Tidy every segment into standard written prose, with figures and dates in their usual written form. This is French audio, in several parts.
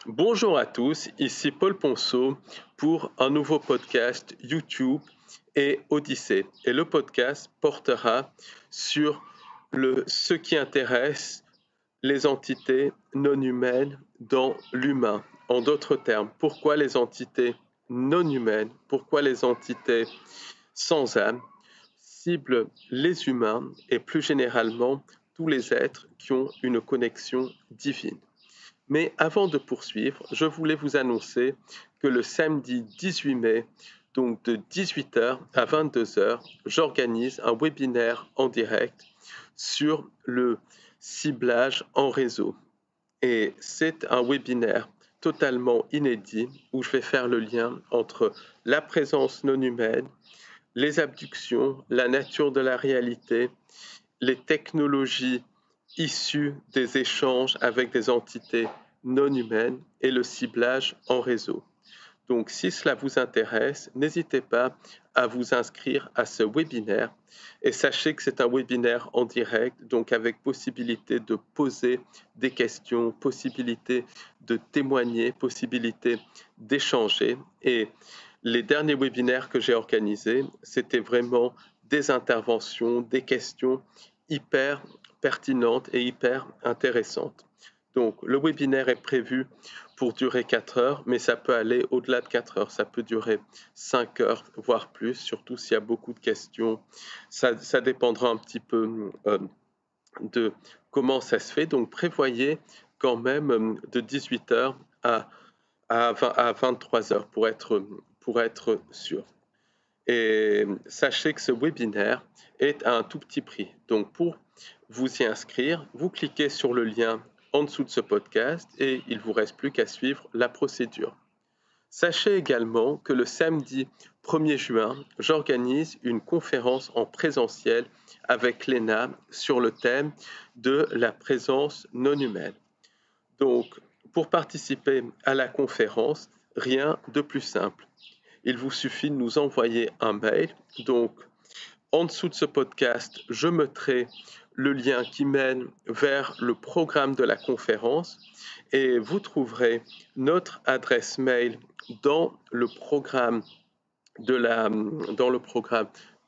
Bonjour à tous, ici Paul Ponceau pour un nouveau podcast YouTube et Odyssée. Et le podcast portera sur ce qui intéresse les entités non humaines dans l'humain. En d'autres termes, pourquoi les entités non humaines, pourquoi les entités sans âme ciblent les humains et plus généralement tous les êtres qui ont une connexion divine. Mais avant de poursuivre, je voulais vous annoncer que le samedi 18 mai, donc de 18h à 22h, j'organise un webinaire en direct sur le ciblage en réseau. Et c'est un webinaire totalement inédit où je vais faire le lien entre la présence non humaine, les abductions, la nature de la réalité, les technologies issues des échanges avec des entités non humaines et le ciblage en réseau. Donc, si cela vous intéresse, n'hésitez pas à vous inscrire à ce webinaire et sachez que c'est un webinaire en direct, donc avec possibilité de poser des questions, possibilité de témoigner, possibilité d'échanger. Et les derniers webinaires que j'ai organisés, c'était vraiment des interventions, des questions hyper pertinentes et hyper intéressantes. Donc, le webinaire est prévu pour durer 4 heures, mais ça peut aller au-delà de 4 heures. Ça peut durer 5 heures, voire plus, surtout s'il y a beaucoup de questions. Ça dépendra un petit peu de comment ça se fait. Donc, prévoyez quand même de 18 heures à 23 heures pour être sûr. Et sachez que ce webinaire est à un tout petit prix. Donc, pour vous y inscrire, vous cliquez sur le lien en dessous de ce podcast et il ne vous reste plus qu'à suivre la procédure. Sachez également que le samedi 1er juin, j'organise une conférence en présentiel avec l'ENA sur le thème de la présence non humaine. Donc, pour participer à la conférence, rien de plus simple. Il vous suffit de nous envoyer un mail. Donc, en dessous de ce podcast, je mettrai le lien qui mène vers le programme de la conférence et vous trouverez notre adresse mail dans le programme de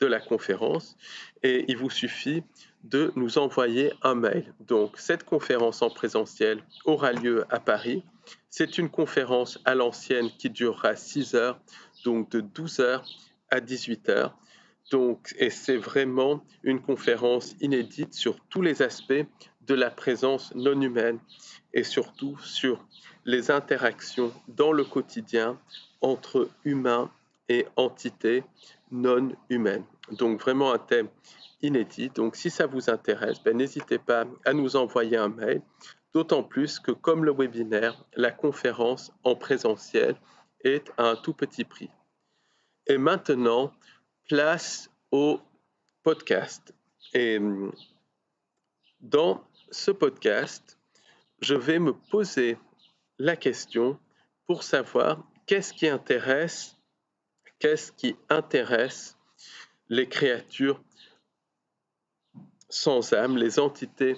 la conférence et il vous suffit de nous envoyer un mail. Donc, cette conférence en présentiel aura lieu à Paris. C'est une conférence à l'ancienne qui durera 6 heures, donc de 12 heures à 18 heures. Donc, et c'est vraiment une conférence inédite sur tous les aspects de la présence non humaine et surtout sur les interactions dans le quotidien entre humains et entités non humaines. Donc vraiment un thème inédit. Donc si ça vous intéresse, n'hésitez pas à nous envoyer un mail, d'autant plus que comme le webinaire, la conférence en présentiel est à un tout petit prix. Et maintenant, place au podcast. Et dans ce podcast, je vais me poser la question pour savoir qu'est-ce qui intéresse les créatures sans âme, les entités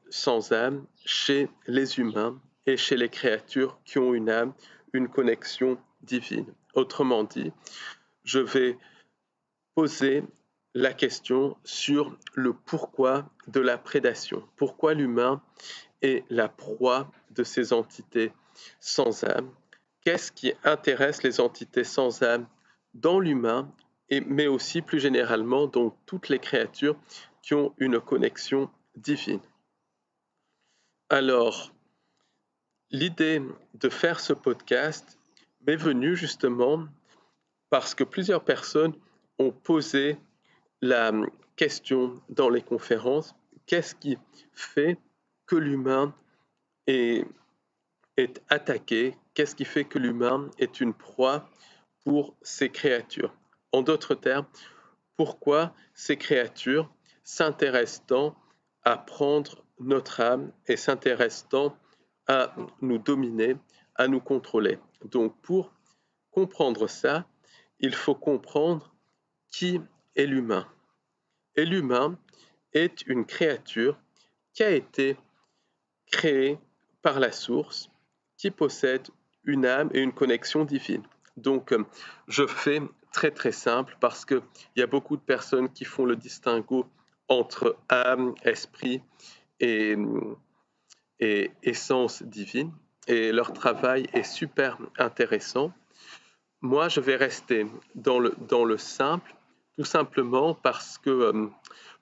sans âme chez les humains et chez les créatures qui ont une âme, une connexion divine. Autrement dit, je vais poser la question sur le pourquoi de la prédation. Pourquoi l'humain est la proie de ces entités sans âme? Qu'est-ce qui intéresse les entités sans âme dans l'humain, mais aussi plus généralement dans toutes les créatures qui ont une connexion divine? Alors, l'idée de faire ce podcast m'est venue justement parce que plusieurs personnes ont posé la question dans les conférences, qu'est-ce qui fait que l'humain est, est attaqué? Qu'est-ce qui fait que l'humain est une proie pour ces créatures? En d'autres termes, pourquoi ces créatures s'intéressent tant à prendre notre âme et s'intéressent tant à nous dominer, à nous contrôler? Donc pour comprendre ça, il faut comprendre qui est l'humain. Et l'humain est une créature qui a été créée par la source qui possède une âme et une connexion divine. Donc, je fais très très simple parce qu'il y a beaucoup de personnes qui font le distinguo entre âme, esprit et, et essence divine, et leur travail est super intéressant. Moi, je vais rester dans le simple, tout simplement parce que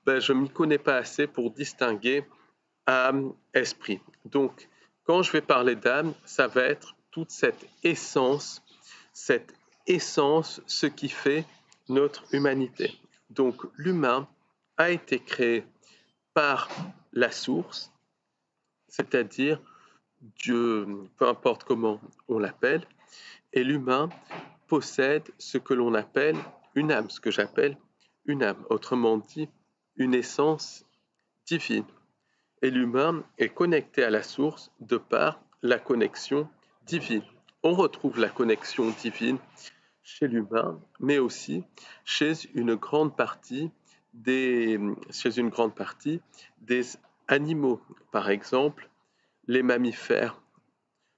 je ne m'y connais pas assez pour distinguer âme, esprit. Donc, quand je vais parler d'âme, ça va être toute cette essence, ce qui fait notre humanité. Donc, l'humain a été créé par la source, c'est-à-dire Dieu, peu importe comment on l'appelle, et l'humain possède ce que l'on appelle une âme, ce que j'appelle une âme, autrement dit, une essence divine. Et l'humain est connecté à la source de par la connexion divine. On retrouve la connexion divine chez l'humain, mais aussi chez une grande partie des animaux. Par exemple, les mammifères,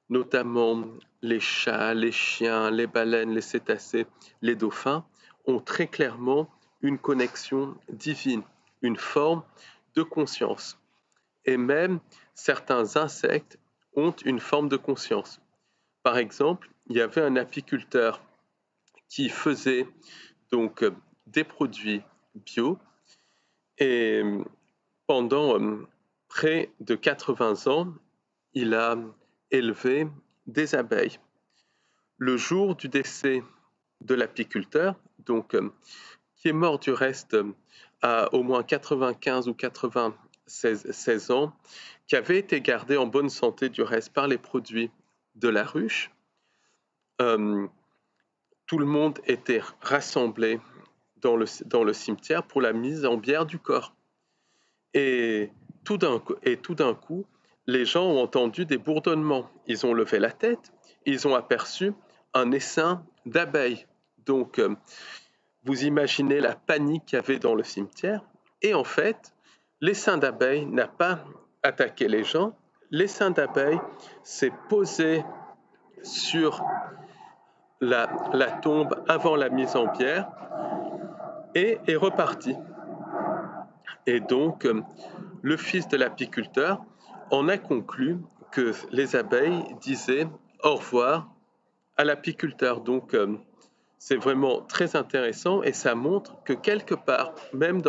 notamment les chats, les chiens, les baleines, les cétacés, les dauphins, ont très clairement une connexion divine, une forme de conscience. Et même certains insectes ont une forme de conscience. Par exemple, il y avait un apiculteur qui faisait donc des produits bio et pendant près de 80 ans, il a élevé des abeilles. Le jour du décès de l'apiculteur, donc qui est mort du reste à au moins 95 ou 96 ans, qui avait été gardé en bonne santé du reste par les produits de la ruche, tout le monde était rassemblé dans le cimetière pour la mise en bière du corps. Et tout d'un coup, les gens ont entendu des bourdonnements. Ils ont levé la tête, ils ont aperçu un essaim d'abeilles. Donc, vous imaginez la panique qu'il y avait dans le cimetière. Et en fait, l'essaim d'abeilles n'a pas attaqué les gens. L'essaim d'abeilles s'est posé sur la tombe avant la mise en bière et est reparti. Et donc, le fils de l'apiculteur en a conclu que les abeilles disaient au revoir à l'apiculteur. Donc, c'est vraiment très intéressant et ça montre que quelque part, même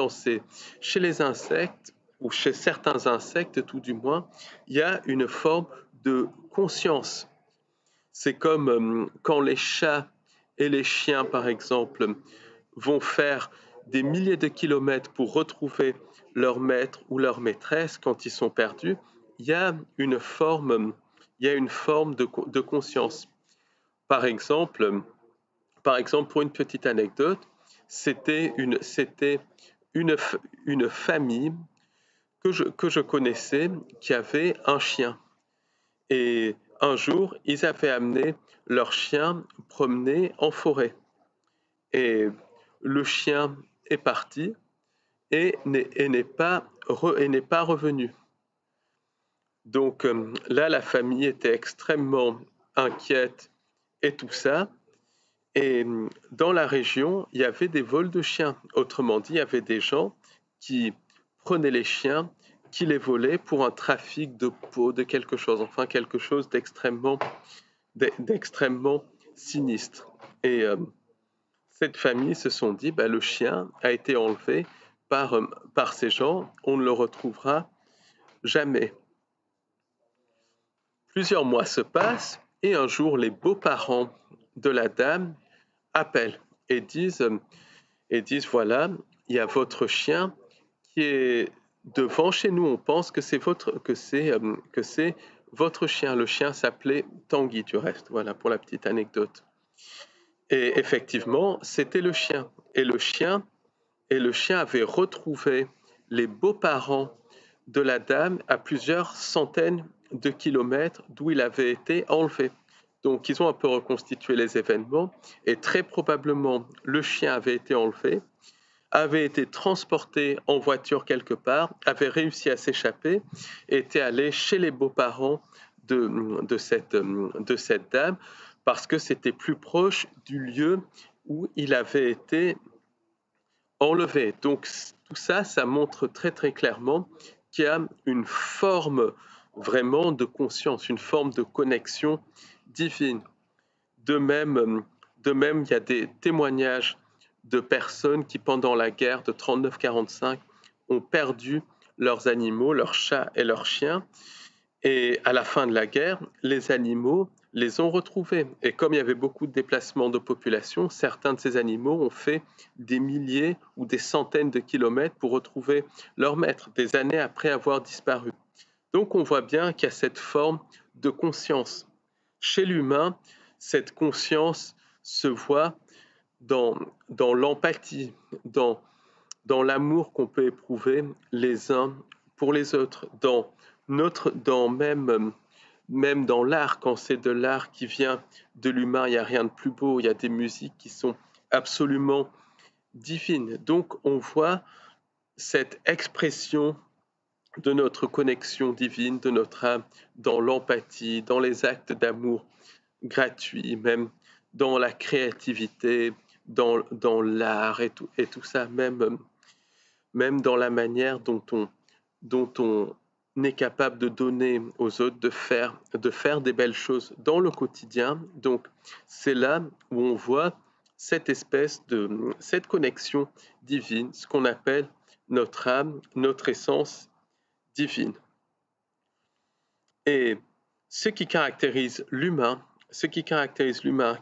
chez les insectes, ou chez certains insectes tout du moins, il y a une forme de conscience. C'est comme quand les chats et les chiens, par exemple, vont faire des milliers de kilomètres pour retrouver leur maître ou leur maîtresse quand ils sont perdus, il y a une forme, de conscience. Par exemple, pour une petite anecdote, c'était une famille que je connaissais qui avait un chien. Et un jour, ils avaient amené leur chien promener en forêt. Et le chien est parti et n'est pas revenu. Donc là, la famille était extrêmement inquiète et tout ça. Et dans la région, il y avait des vols de chiens. Autrement dit, il y avait des gens qui prenaient les chiens, qui les volaient pour un trafic de peau, de quelque chose, enfin quelque chose d'extrêmement sinistre. Et cette famille se sont dit, le chien a été enlevé par ces gens, on ne le retrouvera jamais. Plusieurs mois se passent et un jour, les beaux-parents de la dame appellent et disent voilà, il y a votre chien qui est devant chez nous. On pense que c'est votre chien. Le chien s'appelait Tanguy du reste. Voilà pour la petite anecdote. Et effectivement, c'était le chien. Et le chien avait retrouvé les beaux-parents de la dame à plusieurs centaines de kilomètres d'où il avait été enlevé. Donc, ils ont un peu reconstitué les événements et très probablement, le chien avait été enlevé, avait été transporté en voiture quelque part, avait réussi à s'échapper et était allé chez les beaux-parents de cette dame, parce que c'était plus proche du lieu où il avait été enlevé. Donc tout ça, ça montre très très clairement qu'il y a une forme vraiment de conscience, une forme de connexion divine. De même, il y a des témoignages de personnes qui, pendant la guerre de 39-45, ont perdu leurs animaux, leurs chats et leurs chiens. Et à la fin de la guerre, les animaux les ont retrouvés. Et comme il y avait beaucoup de déplacements de population, certains de ces animaux ont fait des milliers ou des centaines de kilomètres pour retrouver leur maître, des années après avoir disparu. Donc on voit bien qu'il y a cette forme de conscience. Chez l'humain, cette conscience se voit dans l'empathie, dans l'amour qu'on peut éprouver les uns pour les autres, même dans l'art, quand c'est de l'art qui vient de l'humain, il n'y a rien de plus beau, il y a des musiques qui sont absolument divines. Donc on voit cette expression de notre connexion divine, de notre âme, dans l'empathie, dans les actes d'amour gratuits, même dans la créativité, dans l'art et tout ça, même dans la manière dont on est capable de donner aux autres, de faire des belles choses dans le quotidien. Donc c'est là où on voit cette connexion divine, ce qu'on appelle notre âme, notre essence divine. Et ce qui caractérise l'humain,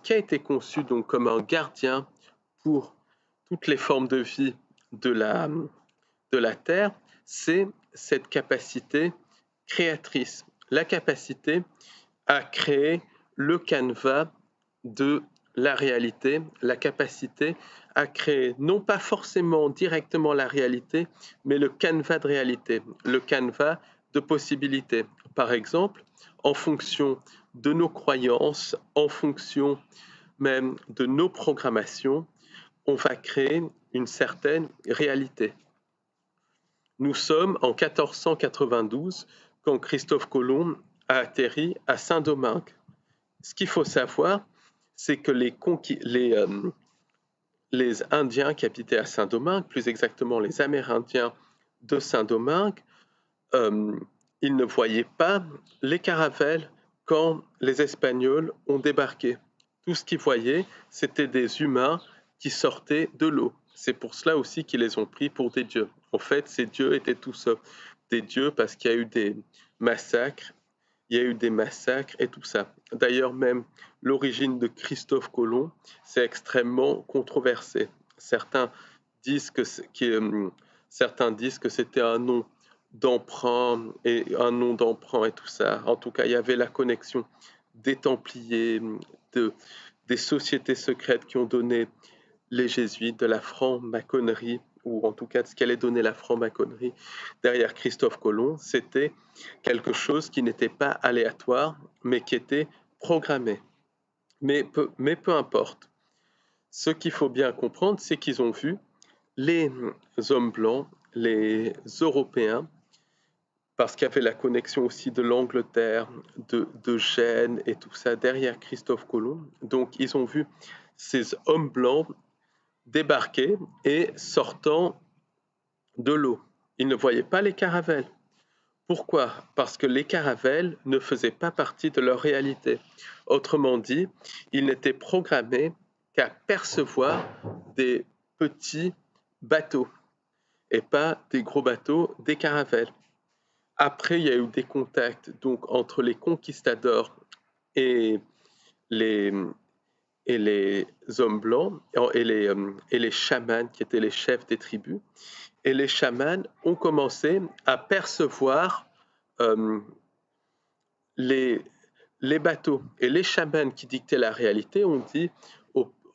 qui a été conçu donc comme un gardien pour toutes les formes de vie de la Terre, c'est cette capacité créatrice, la capacité à créer le canevas de la réalité, la capacité à créer non pas forcément directement la réalité, mais le canevas de réalité, le canevas de possibilités. Par exemple, en fonction de nos croyances, en fonction même de nos programmations, on va créer une certaine réalité. Nous sommes en 1492 quand Christophe Colomb a atterri à Saint-Domingue. Ce qu'il faut savoir, c'est que les Indiens qui habitaient à Saint-Domingue, plus exactement les Amérindiens de Saint-Domingue, ils ne voyaient pas les caravelles quand les Espagnols ont débarqué. Tout ce qu'ils voyaient, c'était des humains qui sortaient de l'eau. C'est pour cela aussi qu'ils les ont pris pour des dieux. En fait, ces dieux étaient tous des dieux parce qu'il y a eu des massacres, et tout ça. D'ailleurs, même l'origine de Christophe Colomb, c'est extrêmement controversé. Certains disent que c'était un nom d'emprunt et tout ça. En tout cas, il y avait la connexion des Templiers, des sociétés secrètes qui ont donné les jésuites, de la franc-maçonnerie, ou en tout cas de ce qu'allait donner la franc-maçonnerie derrière Christophe Colomb. C'était quelque chose qui n'était pas aléatoire, mais qui était programmé. Mais peu importe. Ce qu'il faut bien comprendre, c'est qu'ils ont vu les hommes blancs, les Européens, parce qu'il y avait la connexion aussi de l'Angleterre, de Gênes et tout ça derrière Christophe Colomb. Donc ils ont vu ces hommes blancs débarquer et sortant de l'eau. Ils ne voyaient pas les caravelles. Pourquoi? Parce que les caravelles ne faisaient pas partie de leur réalité. Autrement dit, ils n'étaient programmés qu'à percevoir des petits bateaux et pas des gros bateaux, des caravelles. Après, il y a eu des contacts donc entre les conquistadors et les, hommes blancs et les chamans qui étaient les chefs des tribus. Et les chamans ont commencé à percevoir les bateaux. Et les chamans qui dictaient la réalité ont dit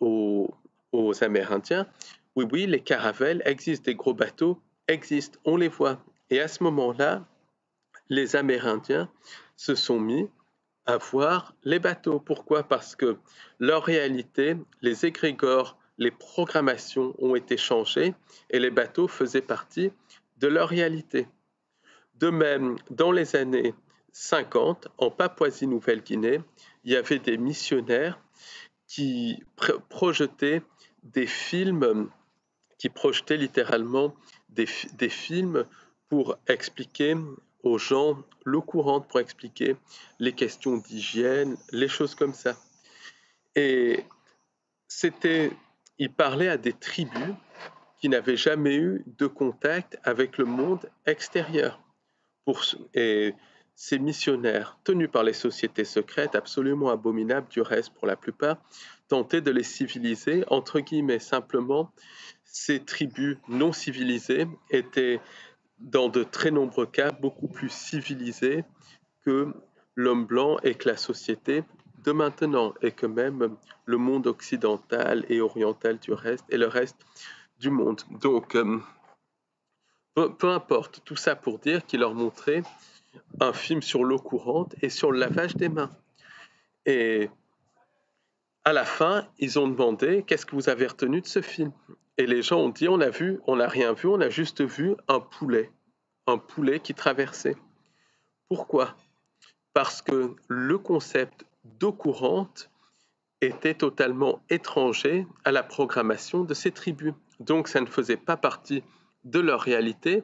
aux Amérindiens, oui, les caravelles existent, des gros bateaux existent, on les voit. Et à ce moment-là, les Amérindiens se sont mis à voir les bateaux. Pourquoi? Parce que leur réalité, les égrégores, les programmations ont été changées et les bateaux faisaient partie de leur réalité. De même, dans les années 50, en Papouasie-Nouvelle-Guinée, il y avait des missionnaires qui projetaient des films, qui projetaient littéralement des films pour expliquer aux gens l'eau courante, pour expliquer les questions d'hygiène, les choses comme ça. Et ils parlaient à des tribus qui n'avaient jamais eu de contact avec le monde extérieur. Et ces missionnaires, tenus par les sociétés secrètes, absolument abominables du reste pour la plupart, tentaient de les civiliser, entre guillemets, simplement. Ces tribus non civilisées étaient, dans de très nombreux cas, beaucoup plus civilisées que l'homme blanc et que la société de maintenant, et que même le monde occidental et oriental du reste, et le reste du monde. Donc, peu importe, tout ça pour dire qu'il leur montrait un film sur l'eau courante et sur le lavage des mains. Et à la fin, ils ont demandé qu'est-ce que vous avez retenu de ce film. Et les gens ont dit on n'a rien vu, on a juste vu un poulet qui traversait. Pourquoi? Parce que le concept d'eau courante était totalement étranger à la programmation de ces tribus. Donc ça ne faisait pas partie de leur réalité.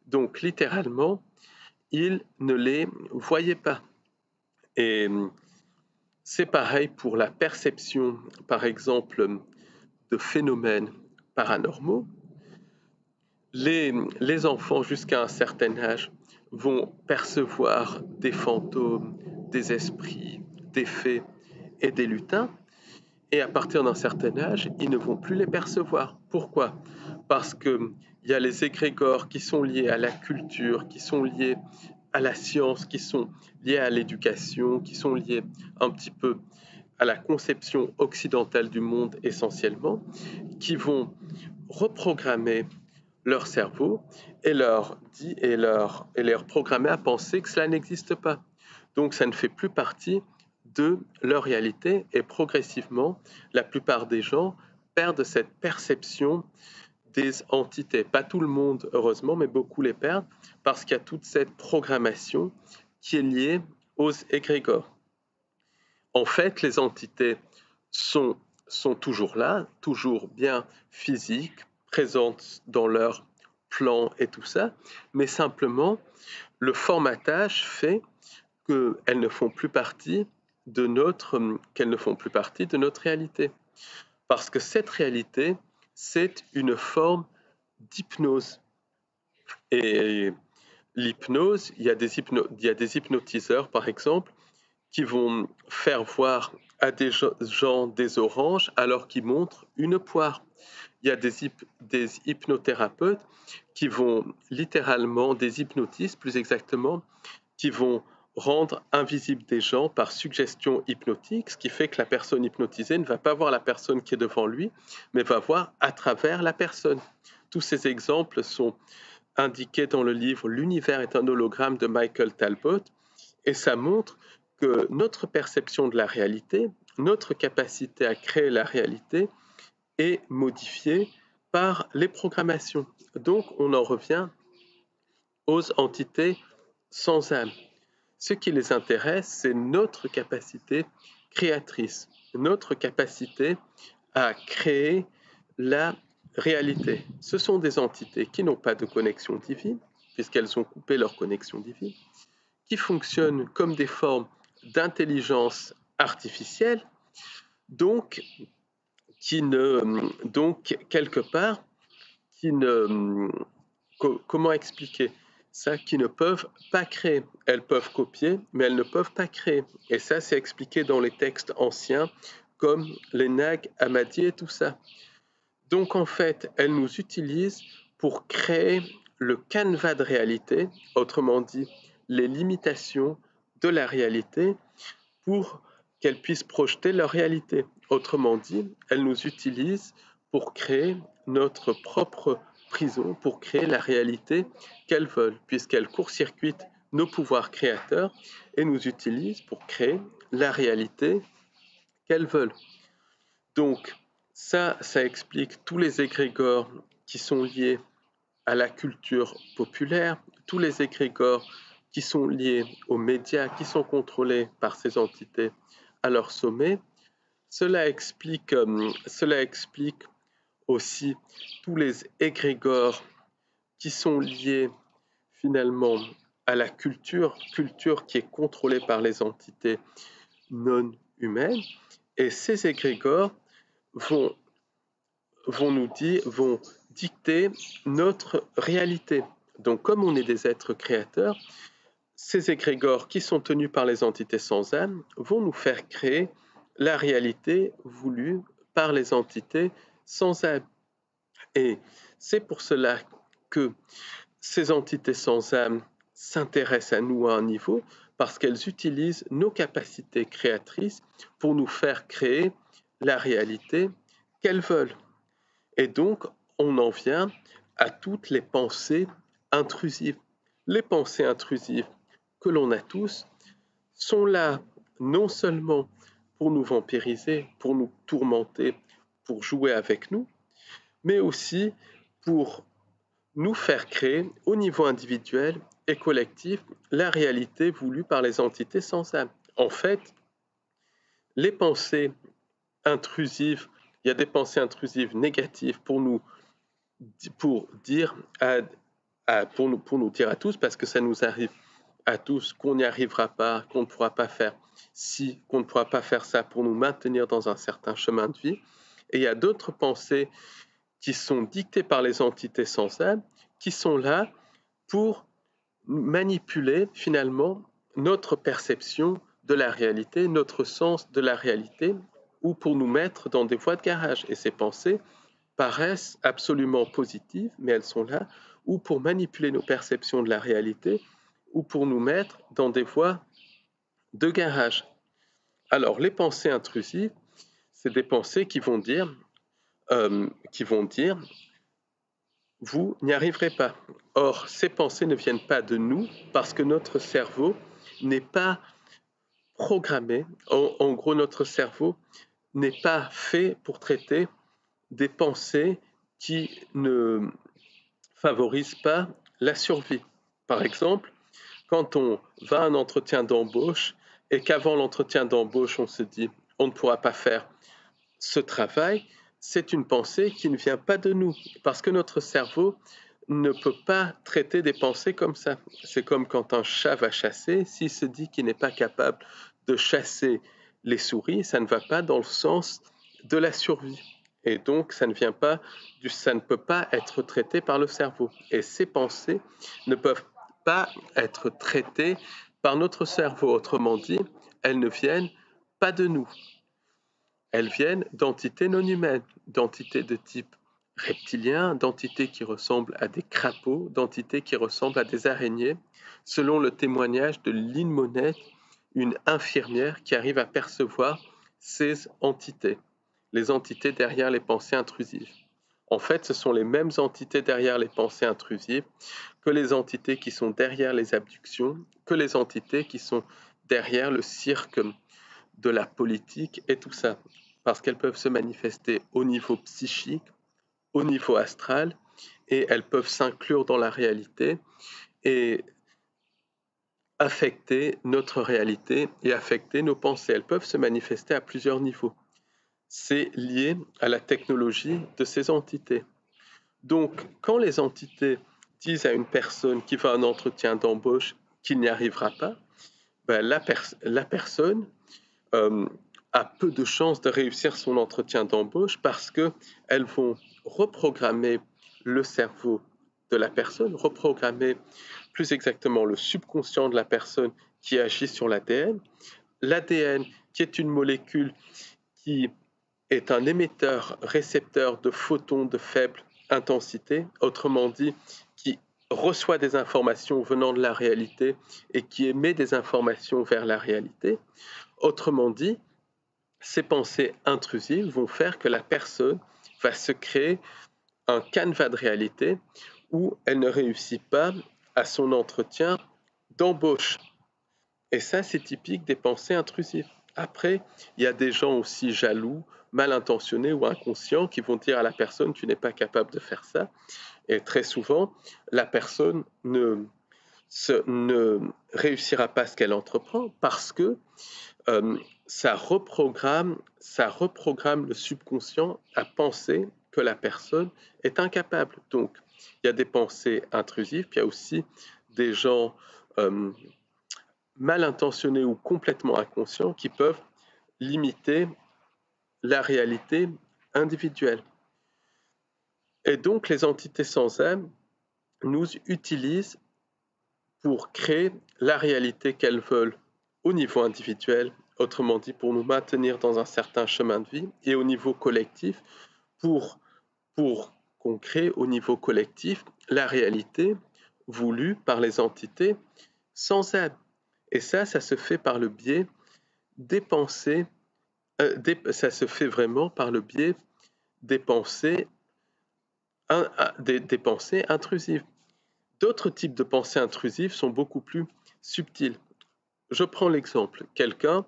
Donc littéralement, ils ne les voyaient pas. Et c'est pareil pour la perception, par exemple, de phénomènes paranormaux. Les enfants, jusqu'à un certain âge, vont percevoir des fantômes, des esprits, des fées et des lutins. Et à partir d'un certain âge, ils ne vont plus les percevoir. Pourquoi? Parce qu'il y a les égrégores qui sont liés à la culture, qui sont liés à la science, qui sont liés à l'éducation, qui sont liés un petit peu à la conception occidentale du monde essentiellement, qui vont reprogrammer leur cerveau et leur programmer à penser que cela n'existe pas. Donc ça ne fait plus partie de leur réalité et progressivement, la plupart des gens perdent cette perception des entités. Pas tout le monde, heureusement, mais beaucoup les perdent parce qu'il y a toute cette programmation qui est liée aux égrégores. En fait, les entités sont toujours là, toujours bien physiques, présentes dans leur plan et tout ça, mais simplement, le formatage fait qu'elles ne font plus partie de notre réalité. Parce que cette réalité, c'est une forme d'hypnose. Et l'hypnose, il y a des hypnotiseurs, par exemple, qui vont faire voir à des gens des oranges alors qu'ils montrent une poire. Il y a des hypnothérapeutes qui vont littéralement, des hypnotistes plus exactement, qui vont rendre invisibles des gens par suggestion hypnotique, ce qui fait que la personne hypnotisée ne va pas voir la personne qui est devant lui, mais va voir à travers la personne. Tous ces exemples sont indiqués dans le livre L'univers est un hologramme de Michael Talbot, et ça montre que notre perception de la réalité, notre capacité à créer la réalité est modifiée par les programmations. Donc on en revient aux entités sans âme. Ce qui les intéresse, c'est notre capacité créatrice, notre capacité à créer la réalité. Ce sont des entités qui n'ont pas de connexion divine, puisqu'elles ont coupé leur connexion divine, qui fonctionnent comme des formes d'intelligence artificielle, donc quelque part, comment expliquer ça, qui ne peuvent pas créer. Elles peuvent copier, mais elles ne peuvent pas créer. Et ça, c'est expliqué dans les textes anciens, comme les Nag Hammadi et tout ça. Donc en fait, elles nous utilisent pour créer le canevas de réalité, autrement dit, les limitations de la réalité, pour qu'elles puissent projeter leur réalité. Autrement dit, elles nous utilisent pour créer notre propre prison, pour créer la réalité qu'elles veulent, puisqu'elles court-circuitent nos pouvoirs créateurs et nous utilisent pour créer la réalité qu'elles veulent. Donc, ça explique tous les égrégores qui sont liés à la culture populaire, tous les égrégores qui sont liées aux médias, qui sont contrôlés par ces entités à leur sommet. Cela explique aussi tous les égrégores qui sont liés finalement à la culture qui est contrôlée par les entités non humaines. Et ces égrégores vont dicter notre réalité. Donc, comme on est des êtres créateurs, ces égrégores qui sont tenus par les entités sans âme vont nous faire créer la réalité voulue par les entités sans âme. Et c'est pour cela que ces entités sans âme s'intéressent à nous à un niveau, parce qu'elles utilisent nos capacités créatrices pour nous faire créer la réalité qu'elles veulent. Et donc, on en vient à toutes les pensées intrusives. Les pensées intrusives que l'on a tous sont là non seulement pour nous vampiriser, pour nous tourmenter, pour jouer avec nous, mais aussi pour nous faire créer au niveau individuel et collectif la réalité voulue par les entités sans âme. En fait, les pensées intrusives, il y a des pensées intrusives négatives pour nous dire à tous, parce que ça nous arrive à tous, qu'on n'y arrivera pas, qu'on ne pourra pas faire ci, qu'on ne pourra pas faire ça pour nous maintenir dans un certain chemin de vie. Et il y a d'autres pensées qui sont dictées par les entités sans âme, qui sont là pour manipuler finalement notre perception de la réalité, notre sens de la réalité, ou pour nous mettre dans des voies de garage. Et ces pensées paraissent absolument positives, mais elles sont là ou pour manipuler nos perceptions de la réalité, ou pour nous mettre dans des voies de garage. Alors, les pensées intrusives, c'est des pensées qui vont dire, vous n'y arriverez pas. Or, ces pensées ne viennent pas de nous, parce que notre cerveau n'est pas programmé. En gros, notre cerveau n'est pas fait pour traiter des pensées qui ne favorisent pas la survie. Par exemple, quand on va à un entretien d'embauche et qu'avant l'entretien d'embauche, on se dit on ne pourra pas faire ce travail, c'est une pensée qui ne vient pas de nous, parce que notre cerveau ne peut pas traiter des pensées comme ça. C'est comme quand un chat va chasser, s'il se dit qu'il n'est pas capable de chasser les souris, ça ne va pas dans le sens de la survie. Et donc, ça ne peut pas être traité par le cerveau. Et ces pensées ne peuvent pas être traitées par notre cerveau. Autrement dit, elles ne viennent pas de nous. Elles viennent d'entités non humaines, d'entités de type reptilien, d'entités qui ressemblent à des crapauds, d'entités qui ressemblent à des araignées, selon le témoignage de Lynn Monette, une infirmière qui arrive à percevoir ces entités, les entités derrière les pensées intrusives. En fait, ce sont les mêmes entités derrière les pensées intrusives que les entités qui sont derrière les abductions, que les entités qui sont derrière le cirque de la politique et tout ça, parce qu'elles peuvent se manifester au niveau psychique, au niveau astral, et elles peuvent s'inclure dans la réalité et affecter notre réalité et affecter nos pensées. Elles peuvent se manifester à plusieurs niveaux. C'est lié à la technologie de ces entités. Donc, quand les entités disent à une personne qui va à un entretien d'embauche qu'il n'y arrivera pas, ben la personne a peu de chances de réussir son entretien d'embauche, parce qu'elles vont reprogrammer le cerveau de la personne, reprogrammer plus exactement le subconscient de la personne qui agit sur l'ADN. L'ADN, qui est une molécule qui est un émetteur-récepteur de photons de faible intensité, autrement dit, qui reçoit des informations venant de la réalité et qui émet des informations vers la réalité. Autrement dit, ces pensées intrusives vont faire que la personne va se créer un canevas de réalité où elle ne réussit pas à son entretien d'embauche. Et ça, c'est typique des pensées intrusives. Après, il y a des gens aussi jaloux, mal intentionnés ou inconscients qui vont dire à la personne, tu n'es pas capable de faire ça. Et très souvent, la personne ne réussira pas ce qu'elle entreprend parce que ça reprogramme le subconscient à penser que la personne est incapable. Donc, il y a des pensées intrusives, puis il y a aussi des gens mal intentionnés ou complètement inconscients qui peuvent limiter la réalité individuelle. Et donc, les entités sans âme nous utilisent pour créer la réalité qu'elles veulent au niveau individuel, autrement dit pour nous maintenir dans un certain chemin de vie, et au niveau collectif, pour qu'on crée au niveau collectif la réalité voulue par les entités sans âme. Et ça se fait par le biais des pensées, ça se fait vraiment par le biais des pensées intrusives. D'autres types de pensées intrusives sont beaucoup plus subtiles. Je prends l'exemple, quelqu'un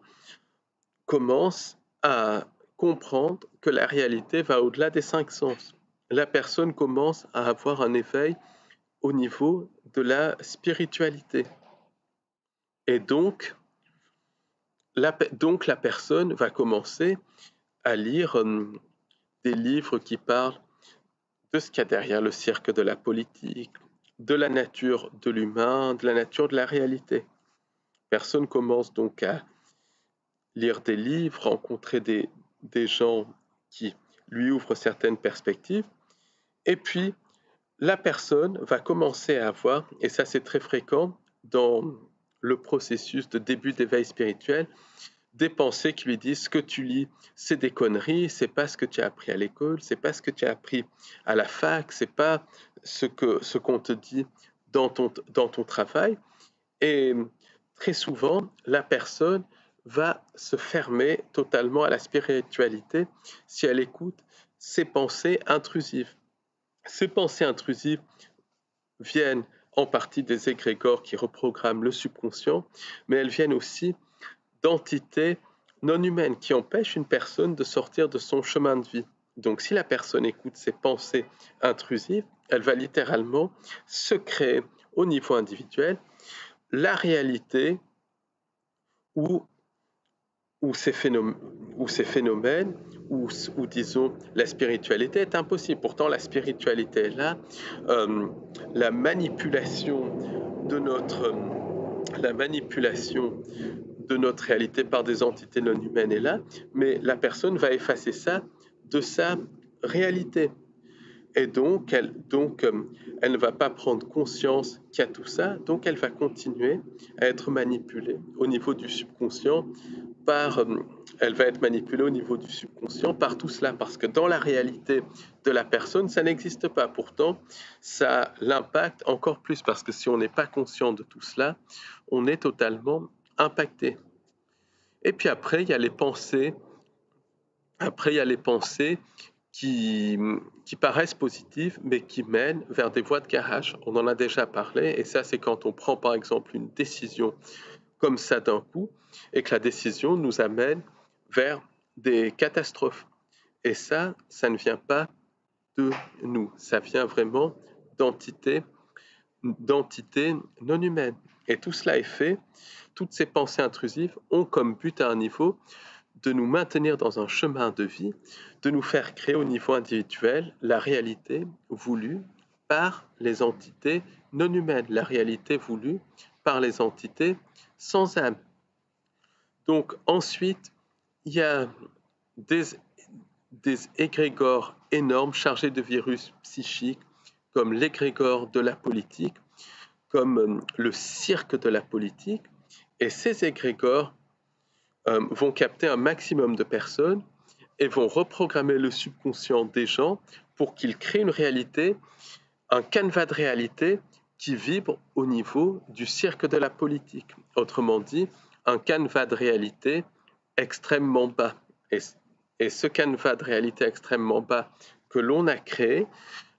commence à comprendre que la réalité va au-delà des 5 sens. La personne commence à avoir un éveil au niveau de la spiritualité. Et donc la personne va commencer à lire des livres qui parlent de ce qu'il y a derrière le cirque de la politique, de la nature de l'humain, de la nature de la réalité. Personne commence donc à lire des livres, rencontrer des gens qui lui ouvrent certaines perspectives, et puis la personne va commencer à avoir, et ça c'est très fréquent dans le processus de début d'éveil spirituel, des pensées qui lui disent: ce que tu lis, c'est des conneries, c'est pas ce que tu as appris à l'école, c'est pas ce que tu as appris à la fac, c'est pas ce qu'on te dit dans ton travail. Et très souvent, la personne va se fermer totalement à la spiritualité si elle écoute ces pensées intrusives. Ces pensées intrusives viennent en partie des égrégores qui reprogramment le subconscient, mais elles viennent aussi d'entités non humaines qui empêchent une personne de sortir de son chemin de vie. Donc si la personne écoute ces pensées intrusives, elle va littéralement se créer au niveau individuel la réalité où ces phénomènes, ou disons la spiritualité est impossible. Pourtant la spiritualité est là, la manipulation de notre réalité par des entités non humaines est là, mais la personne va effacer ça de sa réalité. Et donc, elle ne va pas prendre conscience qu'il y a tout ça, donc elle va continuer à être manipulée au niveau du subconscient elle va être manipulée au niveau du subconscient par tout cela, parce que dans la réalité de la personne, ça n'existe pas. Pourtant, ça l'impacte encore plus, parce que si on n'est pas conscient de tout cela, on est totalement impacté. Et puis après, il y a les pensées. Qui paraissent positives, mais qui mènent vers des voies de garage. On en a déjà parlé, et ça, c'est quand on prend par exemple une décision comme ça d'un coup, et que la décision nous amène vers des catastrophes. Et ça ne vient pas de nous, ça vient vraiment d'entités non humaines. Et tout cela est fait, toutes ces pensées intrusives ont comme but à un niveau de nous maintenir dans un chemin de vie, de nous faire créer au niveau individuel la réalité voulue par les entités non humaines, la réalité voulue par les entités sans âme. Donc ensuite, il y a des égrégores énormes chargés de virus psychiques, comme l'égrégore de la politique, comme le cirque de la politique, et ces égrégores vont capter un maximum de personnes et vont reprogrammer le subconscient des gens pour qu'ils créent une réalité, un canevas de réalité qui vibre au niveau du cirque de la politique. Autrement dit, un canevas de réalité extrêmement bas. Et ce canevas de réalité extrêmement bas que l'on a créé,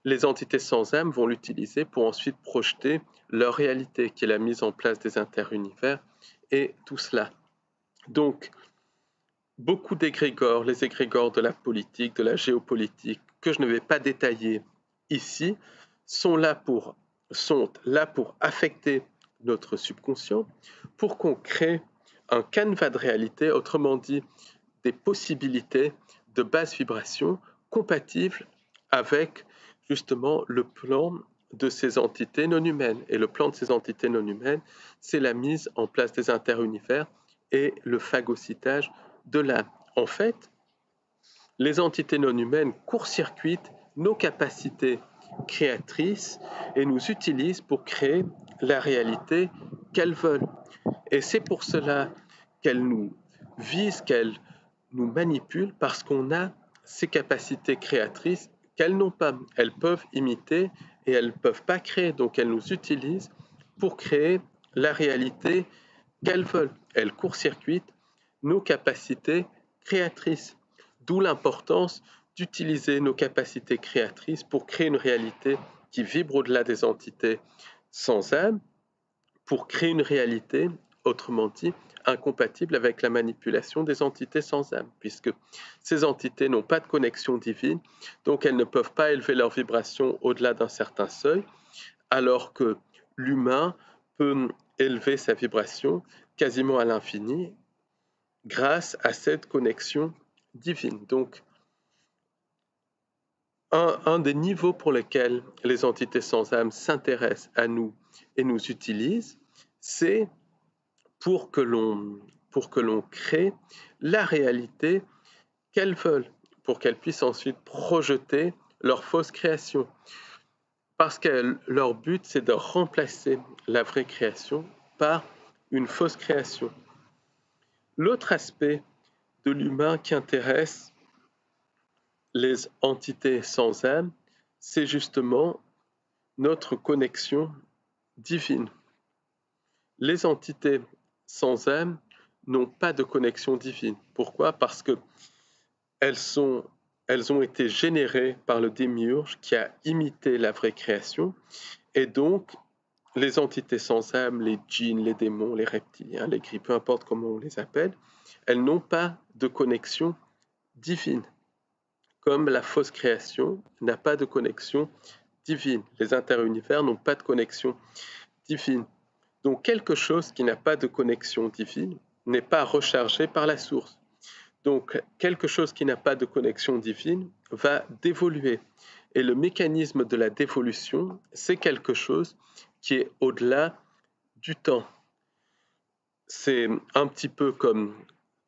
les entités sans âme vont l'utiliser pour ensuite projeter leur réalité, qui est la mise en place des interunivers et tout cela. Donc, beaucoup d'égrégores, les égrégores de la politique, de la géopolitique, que je ne vais pas détailler ici, sont là pour affecter notre subconscient, pour qu'on crée un canevas de réalité, autrement dit, des possibilités de basse vibration compatibles avec justement le plan de ces entités non humaines. Et le plan de ces entités non humaines, c'est la mise en place des interunivers et le phagocytage de l'âme. En fait, les entités non humaines court-circuitent nos capacités créatrices et nous utilisent pour créer la réalité qu'elles veulent. Et c'est pour cela qu'elles nous visent, qu'elles nous manipulent, parce qu'on a ces capacités créatrices qu'elles n'ont pas. Elles peuvent imiter et elles ne peuvent pas créer. Donc elles nous utilisent pour créer la réalité qu'elles veulent. Elles court-circuitent nos capacités créatrices. D'où l'importance d'utiliser nos capacités créatrices pour créer une réalité qui vibre au-delà des entités sans âme, pour créer une réalité, autrement dit, incompatible avec la manipulation des entités sans âme, puisque ces entités n'ont pas de connexion divine, donc elles ne peuvent pas élever leur vibration au-delà d'un certain seuil, alors que l'humain peut élever sa vibration quasiment à l'infini grâce à cette connexion divine. Donc, un des niveaux pour lesquels les entités sans âme s'intéressent à nous et nous utilisent, c'est pour que l'on crée la réalité qu'elles veulent, pour qu'elles puissent ensuite projeter leur fausse création. Parce que leur but, c'est de remplacer la vraie création par une fausse création. L'autre aspect de l'humain qui intéresse les entités sans âme, c'est justement notre connexion divine. Les entités sans âme n'ont pas de connexion divine. Pourquoi? Parce qu'elles ont été générées par le démiurge qui a imité la vraie création, et donc les entités sans âme, les djinns, les démons, les reptiliens, les gris, peu importe comment on les appelle, elles n'ont pas de connexion divine, comme la fausse création n'a pas de connexion divine. Les interunivers n'ont pas de connexion divine. Donc quelque chose qui n'a pas de connexion divine n'est pas rechargé par la source. Donc quelque chose qui n'a pas de connexion divine va dévoluer. Et le mécanisme de la dévolution, c'est quelque chose qui est au-delà du temps. C'est un petit peu comme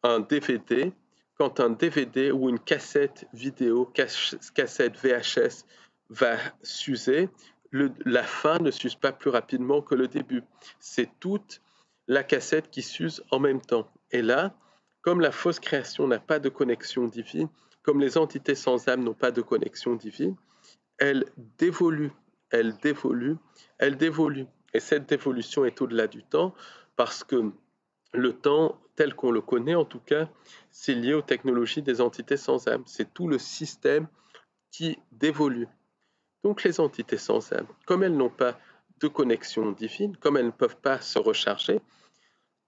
un DVD. Quand un DVD ou une cassette vidéo, cassette VHS va s'user, la fin ne s'use pas plus rapidement que le début. C'est toute la cassette qui s'use en même temps. Et là, comme la fausse création n'a pas de connexion divine, comme les entités sans âme n'ont pas de connexion divine, elles dévoluent, elles dévoluent, elles dévoluent. Et cette dévolution est au-delà du temps parce que le temps, tel qu'on le connaît en tout cas, c'est lié aux technologies des entités sans âme. C'est tout le système qui dévolue. Donc les entités sans âme, comme elles n'ont pas de connexion divine, comme elles ne peuvent pas se recharger,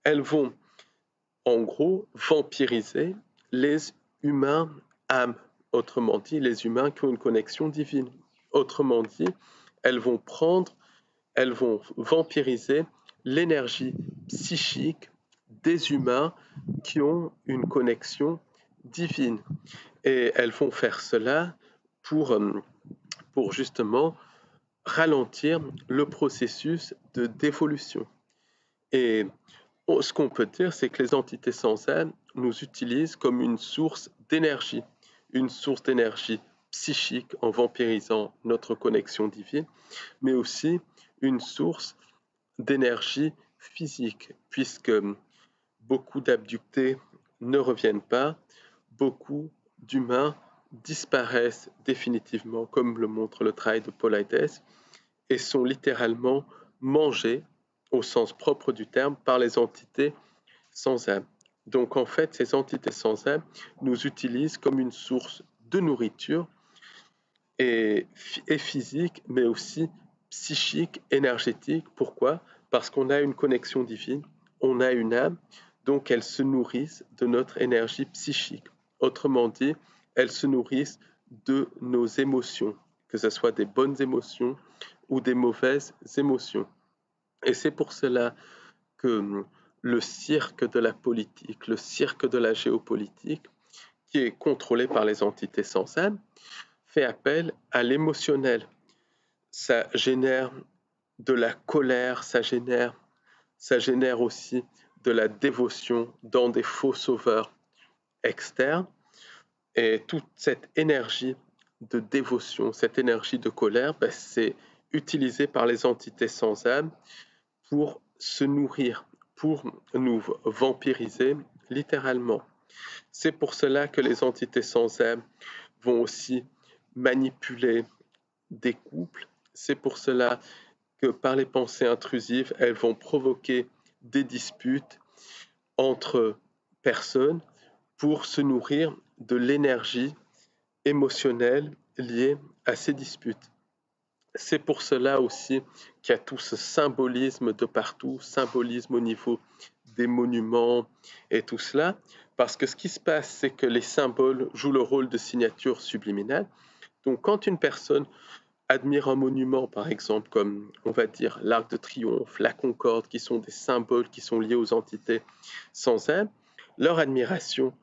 elles vont en gros vampiriser les humains âmes, autrement dit les humains qui ont une connexion divine. Autrement dit, elles vont vampiriser l'énergie psychique des humains qui ont une connexion divine. Et elles vont faire cela pour justement ralentir le processus de dévolution. Et ce qu'on peut dire, c'est que les entités sans âme nous utilisent comme une source d'énergie psychique en vampirisant notre connexion divine, mais aussi une source d'énergie physique, puisque beaucoup d'abductés ne reviennent pas, beaucoup d'humains disparaissent définitivement, comme le montre le travail de Paulides, et sont littéralement mangés, au sens propre du terme, par les entités sans âme. Donc en fait, ces entités sans âme nous utilisent comme une source de nourriture et physique, mais aussi psychique, énergétique. Pourquoi? Parce qu'on a une connexion divine, on a une âme, donc elles se nourrissent de notre énergie psychique. Autrement dit, elles se nourrissent de nos émotions, que ce soit des bonnes émotions ou des mauvaises émotions. Et c'est pour cela que le cirque de la politique, le cirque de la géopolitique, qui est contrôlé par les entités sans âme, fait appel à l'émotionnel. Ça génère de la colère, ça génère aussi de la dévotion dans des faux sauveurs externes. Et toute cette énergie de dévotion, cette énergie de colère, c'est utilisé par les entités sans âme pour se nourrir, pour nous vampiriser littéralement. C'est pour cela que les entités sans âme vont aussi manipuler des couples. C'est pour cela que par les pensées intrusives, elles vont provoquer des disputes entre personnes pour se nourrir de l'énergie émotionnelle liée à ces disputes. C'est pour cela aussi qu'il y a tout ce symbolisme de partout, symbolisme au niveau des monuments et tout cela, parce que ce qui se passe, c'est que les symboles jouent le rôle de signature subliminale. Donc quand une personne admire un monument, par exemple, comme on va dire l'Arc de Triomphe, la Concorde, qui sont des symboles qui sont liés aux entités sans âme, leur admiration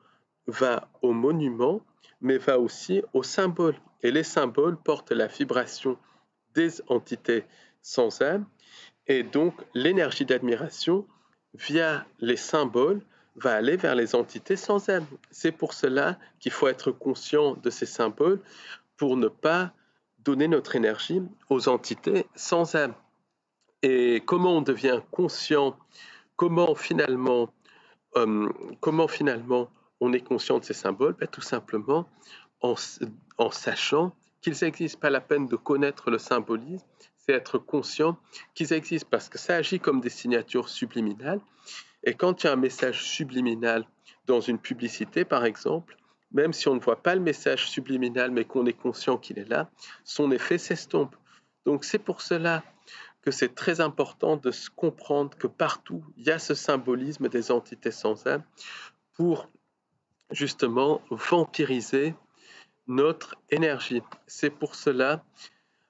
va au monument, mais va aussi aux symboles. Et les symboles portent la vibration des entités sans âme, et donc l'énergie d'admiration, via les symboles, va aller vers les entités sans âme. C'est pour cela qu'il faut être conscient de ces symboles pour ne pas donner notre énergie aux entités sans âme. Et comment on devient conscient, comment finalement, euh, comment finalement on est conscient de ces symboles? Tout simplement en, en sachant qu'ils existent. Pas la peine de connaître le symbolisme, c'est être conscient qu'ils existent parce que ça agit comme des signatures subliminales. Et quand il y a un message subliminal dans une publicité, par exemple, même si on ne voit pas le message subliminal, mais qu'on est conscient qu'il est là, son effet s'estompe. Donc c'est pour cela que c'est très important de se comprendre que partout, il y a ce symbolisme des entités sans âme pour justement vampiriser notre énergie. C'est pour cela,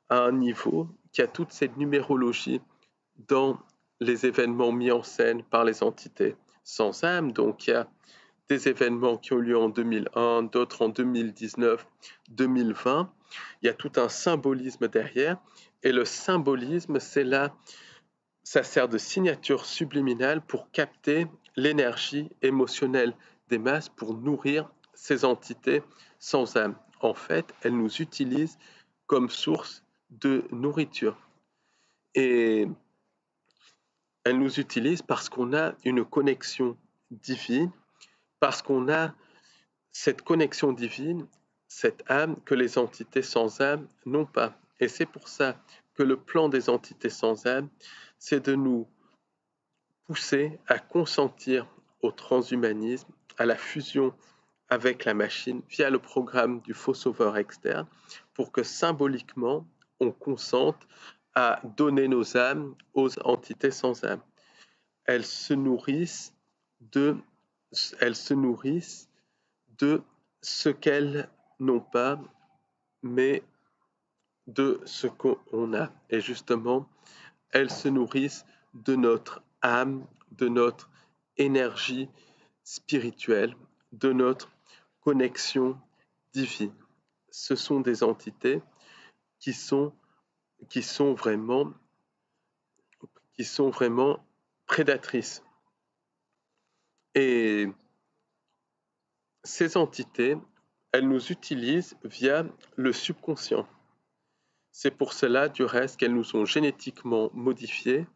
à un niveau, qu'il y a toute cette numérologie dans les événements mis en scène par les entités sans âme. Donc il y a des événements qui ont lieu en 2001, d'autres en 2019, 2020. Il y a tout un symbolisme derrière. Et le symbolisme, c'est là, ça sert de signature subliminale pour capter l'énergie émotionnelle des masses pour nourrir ces entités sans âme. En fait, elles nous utilisent comme source de nourriture. Et elles nous utilisent parce qu'on a une connexion divine, parce qu'on a cette connexion divine, cette âme que les entités sans âme n'ont pas. Et c'est pour ça que le plan des entités sans âme, c'est de nous pousser à consentir au transhumanisme, à la fusion avec la machine via le programme du faux sauveur externe, pour que symboliquement, on consente à donner nos âmes aux entités sans âme. Elles se nourrissent de, elles se nourrissent de ce qu'elles n'ont pas, mais de ce qu'on a. Et justement, elles se nourrissent de notre âme, de notre énergie spirituelle, de notre connexion divine. Ce sont des entités qui sont, qui sont vraiment, qui sont vraiment prédatrices. Et ces entités, elles nous utilisent via le subconscient. C'est pour cela, du reste, qu'elles nous ont génétiquement modifiés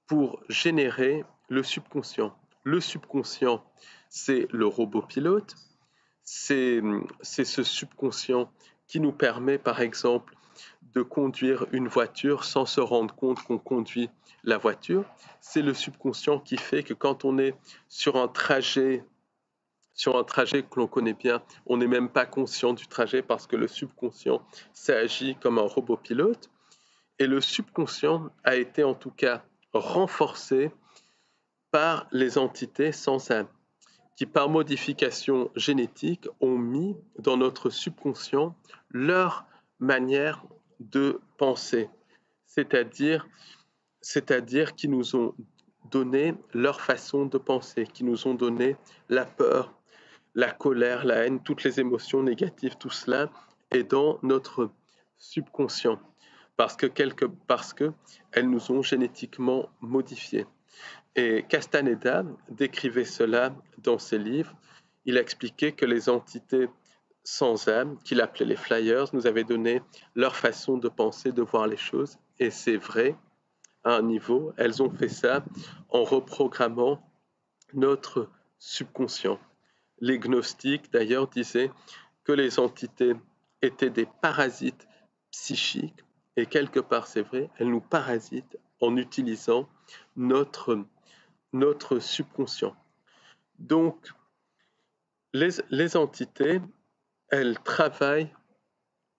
pour générer le subconscient. Le subconscient, c'est le robot pilote, c'est ce subconscient qui nous permet, par exemple, de conduire une voiture sans se rendre compte qu'on conduit la voiture. C'est le subconscient qui fait que quand on est sur un trajet que l'on connaît bien, on n'est même pas conscient du trajet parce que le subconscient, ça agit comme un robot pilote. Et le subconscient a été en tout cas renforcé par les entités sans âme, qui par modification génétique ont mis dans notre subconscient leur manière de penser, c'est-à-dire c'est-à-dire qui nous ont donné leur façon de penser, qui nous ont donné la peur, la colère, la haine, toutes les émotions négatives, tout cela est dans notre subconscient parce que elles nous ont génétiquement modifiés. Et Castaneda décrivait cela dans ses livres. Il expliquait que les entités sans âme, qu'il appelait les flyers, nous avaient donné leur façon de penser, de voir les choses. Et c'est vrai, à un niveau, elles ont fait ça en reprogrammant notre subconscient. Les gnostiques, d'ailleurs, disaient que les entités étaient des parasites psychiques, et quelque part, c'est vrai, elles nous parasitent en utilisant notre subconscient. Donc, les entités, elles travaillent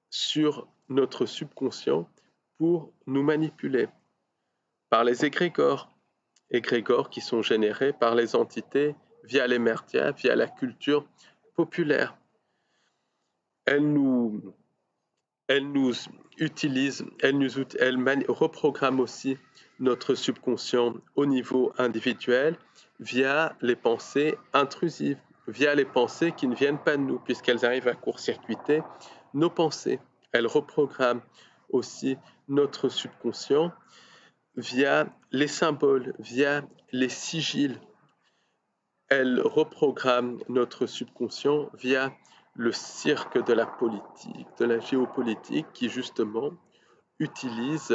sur notre subconscient pour nous manipuler par les égrégores qui sont générés par les entités via les médias, via la culture populaire. Elles nous utilisent, elles reprogramment aussi notre subconscient au niveau individuel via les pensées intrusives, via les pensées qui ne viennent pas de nous, puisqu'elles arrivent à court-circuiter nos pensées. Elles reprogramment aussi notre subconscient via les symboles, via les sigils. Elles reprogramment notre subconscient via le cirque de la politique, de la géopolitique, qui justement utilise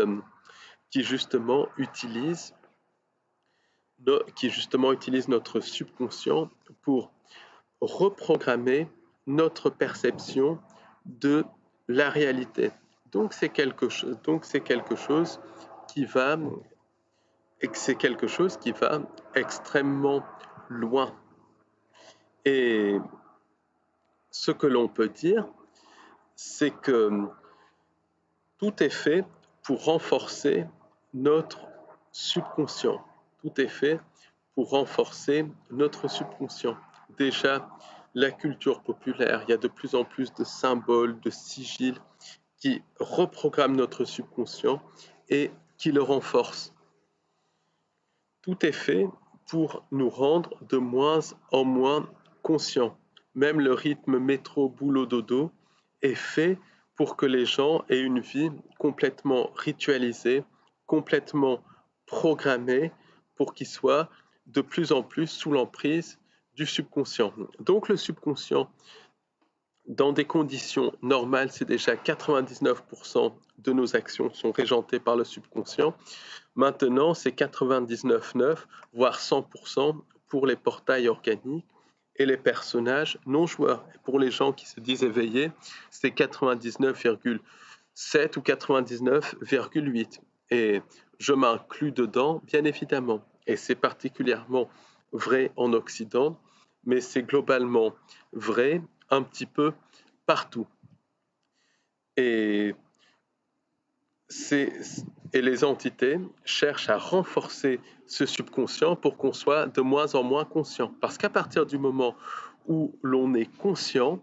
notre subconscient pour reprogrammer notre perception de la réalité. Donc c'est quelque chose qui va extrêmement loin. Et ce que l'on peut dire, c'est que tout est fait pour renforcer notre subconscient. Tout est fait pour renforcer notre subconscient. Déjà, la culture populaire, il y a de plus en plus de symboles, de sigils qui reprogramment notre subconscient et qui le renforcent. Tout est fait pour nous rendre de moins en moins conscients. Même le rythme métro-boulot-dodo est fait pour que les gens aient une vie complètement ritualisée, complètement programmée, pour qu'ils soient de plus en plus sous l'emprise du subconscient. Donc le subconscient, dans des conditions normales, c'est déjà 99% de nos actions sont régentées par le subconscient. Maintenant, c'est 99,9, voire 100% pour les portails organiques et les personnages non joueurs. Et pour les gens qui se disent éveillés, c'est 99,7 ou 99,8. Et je m'inclus dedans, bien évidemment. Et c'est particulièrement vrai en Occident, mais c'est globalement vrai un petit peu partout. Et les entités cherchent à renforcer ce subconscient pour qu'on soit de moins en moins conscient. Parce qu'à partir du moment où l'on est conscient,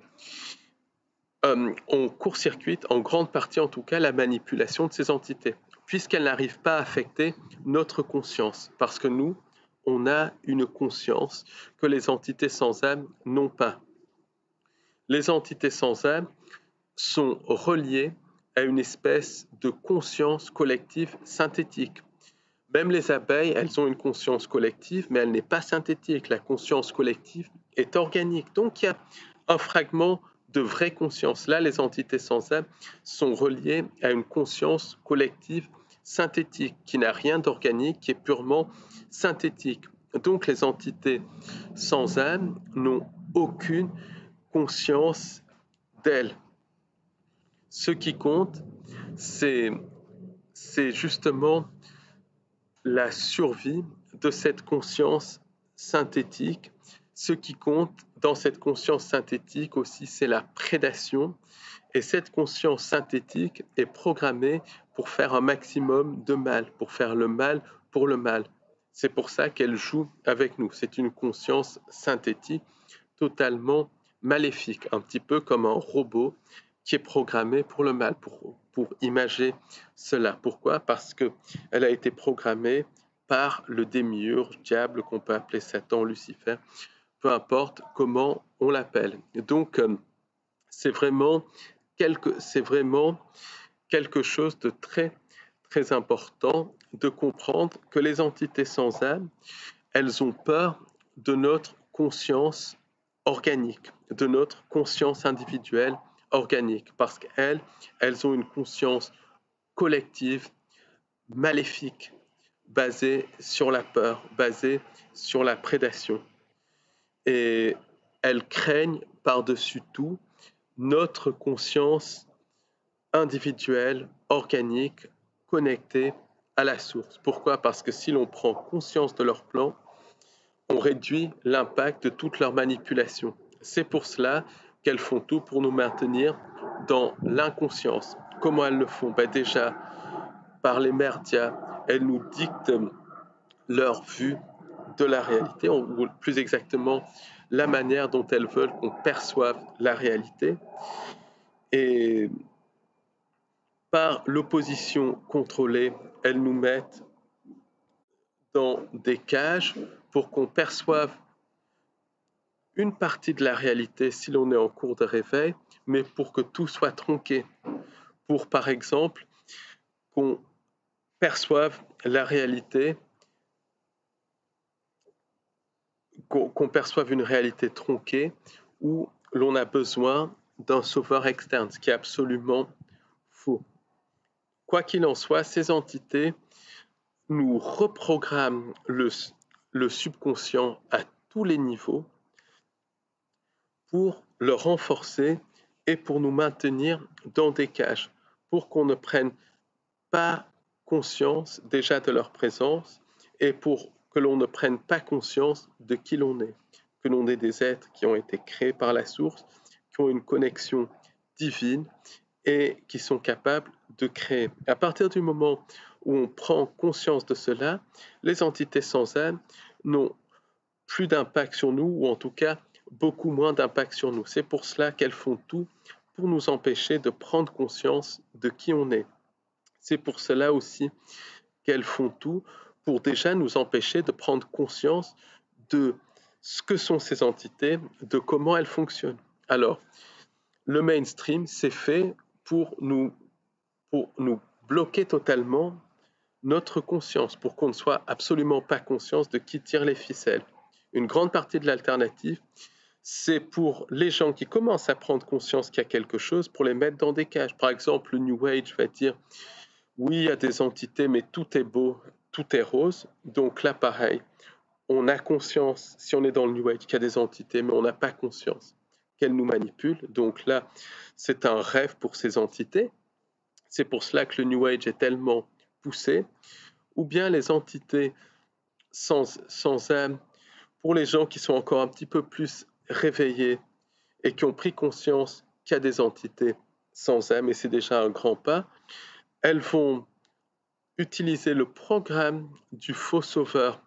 on court-circuite, en grande partie en tout cas, la manipulation de ces entités, puisqu'elles n'arrivent pas à affecter notre conscience. Parce que nous, on a une conscience que les entités sans âme n'ont pas. Les entités sans âme sont reliées à une espèce de conscience collective synthétique. Même les abeilles, elles ont une conscience collective, mais elle n'est pas synthétique. La conscience collective est organique. Donc il y a un fragment de vraie conscience. Là, les entités sans âme sont reliées à une conscience collective synthétique, qui n'a rien d'organique, qui est purement synthétique. Donc les entités sans âme n'ont aucune conscience d'elles. Ce qui compte, c'est justement la survie de cette conscience synthétique. Ce qui compte dans cette conscience synthétique aussi, c'est la prédation. Et cette conscience synthétique est programmée pour faire un maximum de mal, pour faire le mal pour le mal. C'est pour ça qu'elle joue avec nous. C'est une conscience synthétique totalement maléfique, un petit peu comme un robot qui est programmé pour le mal, pour pour imager cela. Pourquoi? Parce qu'elle a été programmée par le démiurge, diable, qu'on peut appeler Satan, Lucifer, peu importe comment on l'appelle. Donc, c'est vraiment quelque chose de très, très important de comprendre que les entités sans âme, elles ont peur de notre conscience organique, de notre conscience individuelle organique, parce qu'elles ont une conscience collective, maléfique, basée sur la peur, basée sur la prédation. Et elles craignent par-dessus tout notre conscience individuelle, organique, connectée à la source. Pourquoi? Parce que si l'on prend conscience de leur plan, on réduit l'impact de toute leur manipulation. C'est pour cela qu'elles font tout pour nous maintenir dans l'inconscience. Comment elles le font? Déjà, par les merdias, elles nous dictent leur vue de la réalité, ou plus exactement, la manière dont elles veulent qu'on perçoive la réalité. Et par l'opposition contrôlée, elles nous mettent dans des cages pour qu'on perçoive une partie de la réalité si l'on est en cours de réveil, mais pour que tout soit tronqué. Pour, par exemple, qu'on perçoive la réalité, qu'on perçoive une réalité tronquée où l'on a besoin d'un sauveur externe, ce qui est absolument faux. Quoi qu'il en soit, ces entités nous reprogramment le subconscient à tous les niveaux pour le renforcer et pour nous maintenir dans des cages, pour qu'on ne prenne pas conscience déjà de leur présence et pour que l'on ne prenne pas conscience de qui l'on est, que l'on est des êtres qui ont été créés par la source, qui ont une connexion divine et qui sont capables de créer. À partir du moment où on prend conscience de cela, les entités sans âme n'ont plus d'impact sur nous, ou en tout cas beaucoup moins d'impact sur nous. C'est pour cela qu'elles font tout pour nous empêcher de prendre conscience de qui on est. C'est pour cela aussi qu'elles font tout pour déjà nous empêcher de prendre conscience de ce que sont ces entités, de comment elles fonctionnent. Alors, le mainstream, c'est fait pour nous bloquer totalement notre conscience, pour qu'on ne soit absolument pas conscient de qui tire les ficelles. Une grande partie de l'alternative, c'est pour les gens qui commencent à prendre conscience qu'il y a quelque chose, pour les mettre dans des cages. Par exemple, le New Age va dire oui, il y a des entités, mais tout est beau, tout est rose. Donc là, pareil, on a conscience, si on est dans le New Age, qu'il y a des entités, mais on n'a pas conscience qu'elles nous manipulent. Donc là, c'est un rêve pour ces entités. C'est pour cela que le New Age est tellement poussé. Ou bien les entités sans âme, pour les gens qui sont encore un petit peu plus réveillés et qui ont pris conscience qu'il y a des entités sans âme, et c'est déjà un grand pas, elles vont utiliser le programme du faux sauveur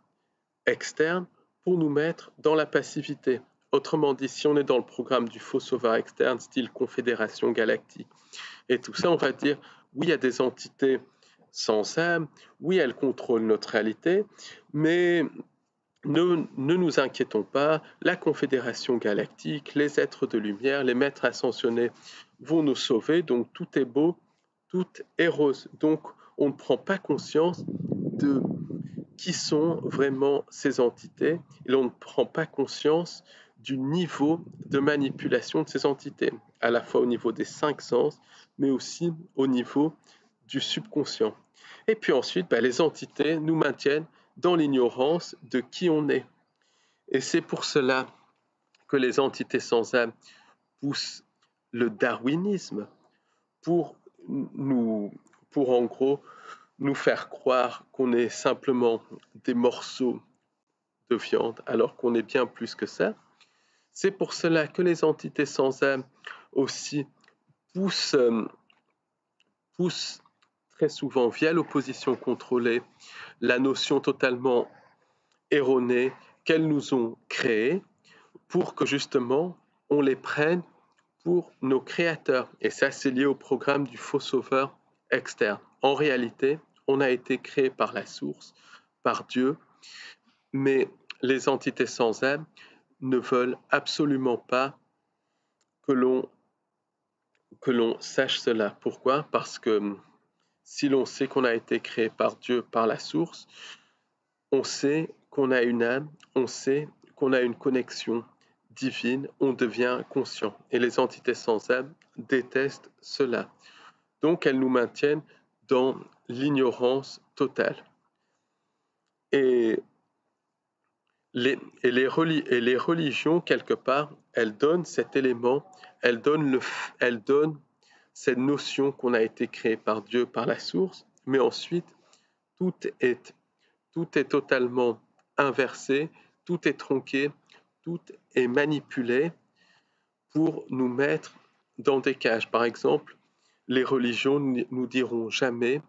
externe pour nous mettre dans la passivité. Autrement dit, si on est dans le programme du faux sauveur externe, style Confédération Galactique, et tout ça, on va dire, oui, il y a des entités sans âme, oui, elles contrôlent notre réalité, mais ne nous inquiétons pas, la Confédération Galactique, les êtres de lumière, les maîtres ascensionnés vont nous sauver, donc tout est beau, tout est rose. Donc, on ne prend pas conscience de qui sont vraiment ces entités et on ne prend pas conscience du niveau de manipulation de ces entités, à la fois au niveau des 5 sens, mais aussi au niveau du subconscient. Et puis ensuite, les entités nous maintiennent dans l'ignorance de qui on est. Et c'est pour cela que les entités sans âme poussent le darwinisme pour en gros, nous faire croire qu'on est simplement des morceaux de viande, alors qu'on est bien plus que ça. C'est pour cela que les entités sans âme aussi poussent très souvent, via l'opposition contrôlée, la notion totalement erronée qu'elles nous ont créée pour que justement on les prenne pour nos créateurs. Et ça, c'est lié au programme du faux sauveur externe. En réalité, on a été créé par la source, par Dieu, mais les entités sans âme ne veulent absolument pas que l'on sache cela. Pourquoi? Parce que si l'on sait qu'on a été créé par Dieu, par la source, on sait qu'on a une âme, on sait qu'on a une connexion divine, on devient conscient. Et les entités sans âme détestent cela. Donc elles nous maintiennent dans l'ignorance totale. Et les religions, quelque part, elles donnent cet élément, elles donnent cette notion qu'on a été créé par Dieu, par la source, mais ensuite, tout est, tout est totalement inversé, tout est tronqué, tout est manipulé pour nous mettre dans des cages. Par exemple, les religions nous diront jamais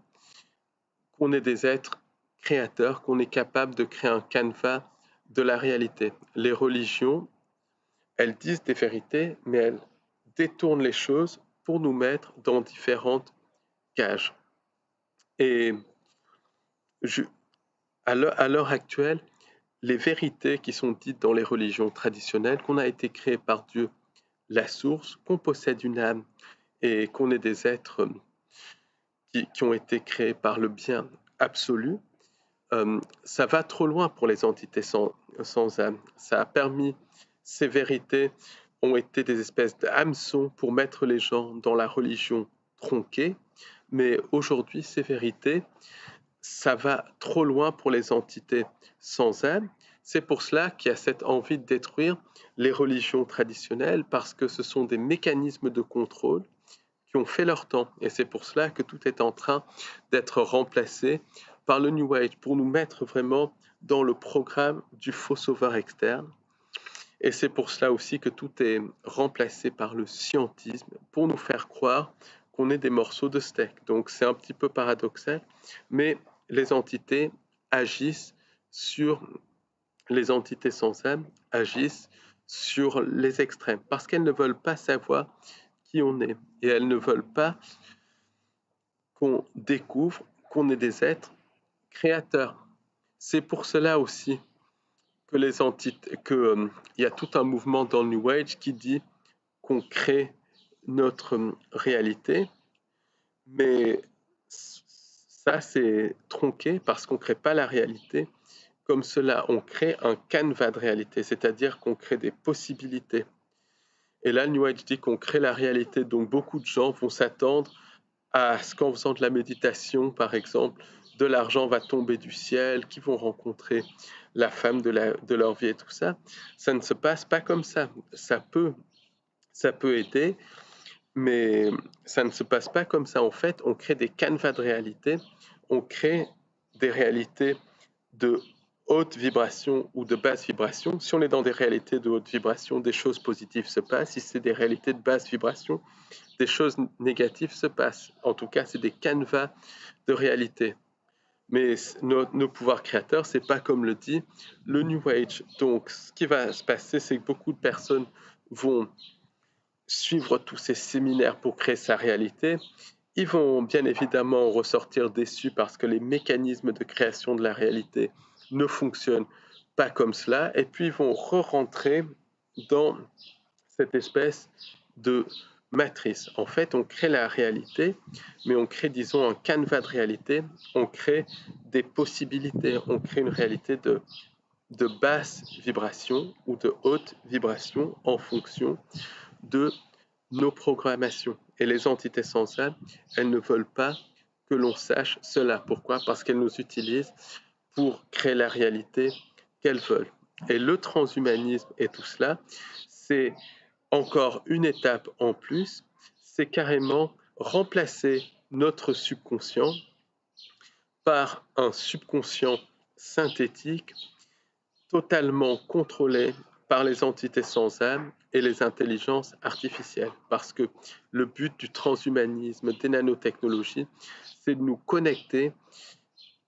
qu'on est des êtres créateurs, qu'on est capable de créer un canevas de la réalité. Les religions, elles disent des vérités, mais elles détournent les choses pour nous mettre dans différentes cages. Et à l'heure actuelle, les vérités qui sont dites dans les religions traditionnelles, qu'on a été créé par Dieu, la source, qu'on possède une âme et qu'on est des êtres qui ont été créés par le bien absolu, ça va trop loin pour les entités sans âme. Ça a permis, ces vérités ont été des espèces d'hameçons pour mettre les gens dans la religion tronquée, mais aujourd'hui, ces vérités, ça va trop loin pour les entités sans âme. C'est pour cela qu'il y a cette envie de détruire les religions traditionnelles, parce que ce sont des mécanismes de contrôle qui ont fait leur temps. Et c'est pour cela que tout est en train d'être remplacé par le New Age, pour nous mettre vraiment dans le programme du faux sauveur externe. Et c'est pour cela aussi que tout est remplacé par le scientisme, pour nous faire croire qu'on est des morceaux de steak. Donc c'est un petit peu paradoxal, mais les entités agissent sur les entités sans âme, agissent sur les extrêmes, parce qu'elles ne veulent pas savoir qui on est, et elles ne veulent pas qu'on découvre qu'on est des êtres créateurs. C'est pour cela aussi que y a tout un mouvement dans le New Age qui dit qu'on crée notre réalité, mais ça c'est tronqué, parce qu'on ne crée pas la réalité comme cela, on crée un canevas de réalité, c'est-à-dire qu'on crée des possibilités. Et là, le New Age dit qu'on crée la réalité, donc beaucoup de gens vont s'attendre à ce qu'en faisant de la méditation, par exemple, de l'argent va tomber du ciel, qu'ils vont rencontrer la femme de leur vie et tout ça. Ça ne se passe pas comme ça. Ça peut aider, mais ça ne se passe pas comme ça. En fait, on crée des canevas de réalité, on crée des réalités de haute vibration ou de basse vibration. Si on est dans des réalités de haute vibration, des choses positives se passent. Si c'est des réalités de basse vibration, des choses négatives se passent. En tout cas, c'est des canevas de réalité. Mais nos pouvoirs créateurs, c'est pas comme le dit le New Age. Donc, ce qui va se passer, c'est que beaucoup de personnes vont suivre tous ces séminaires pour créer sa réalité. Ils vont bien évidemment ressortir déçus, parce que les mécanismes de création de la réalité ne fonctionnent pas comme cela. Et puis, ils vont re-rentrer dans cette espèce de matrice. En fait, on crée la réalité, mais on crée, disons, un canevas de réalité, on crée des possibilités, on crée une réalité de basse vibration ou de haute vibration en fonction de nos programmations. Et les entités sans âme, elles ne veulent pas que l'on sache cela. Pourquoi? Parce qu'elles nous utilisent pour créer la réalité qu'elles veulent. Et le transhumanisme et tout cela, c'est encore une étape en plus, c'est carrément remplacer notre subconscient par un subconscient synthétique totalement contrôlé par les entités sans âme et les intelligences artificielles. Parce que le but du transhumanisme, des nanotechnologies, c'est de nous connecter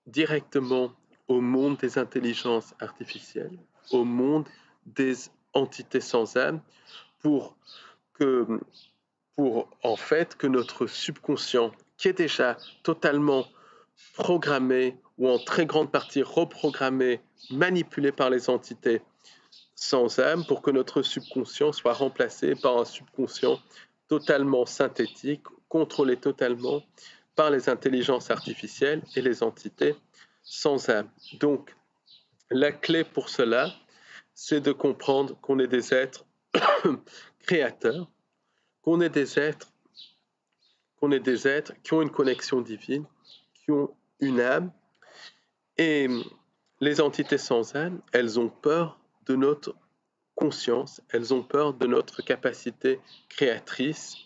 directement au monde des intelligences artificielles, au monde des entités sans âme, pour en fait que notre subconscient qui est déjà totalement programmé ou en très grande partie reprogrammé, manipulé par les entités sans âme pour que notre subconscient soit remplacé par un subconscient totalement synthétique, contrôlé totalement par les intelligences artificielles et les entités sans âme. Donc, la clé pour cela, c'est de comprendre qu'on est des êtres créateurs, qu'on est des êtres qui ont une connexion divine, qui ont une âme, et les entités sans âme, elles ont peur de notre conscience, elles ont peur de notre capacité créatrice,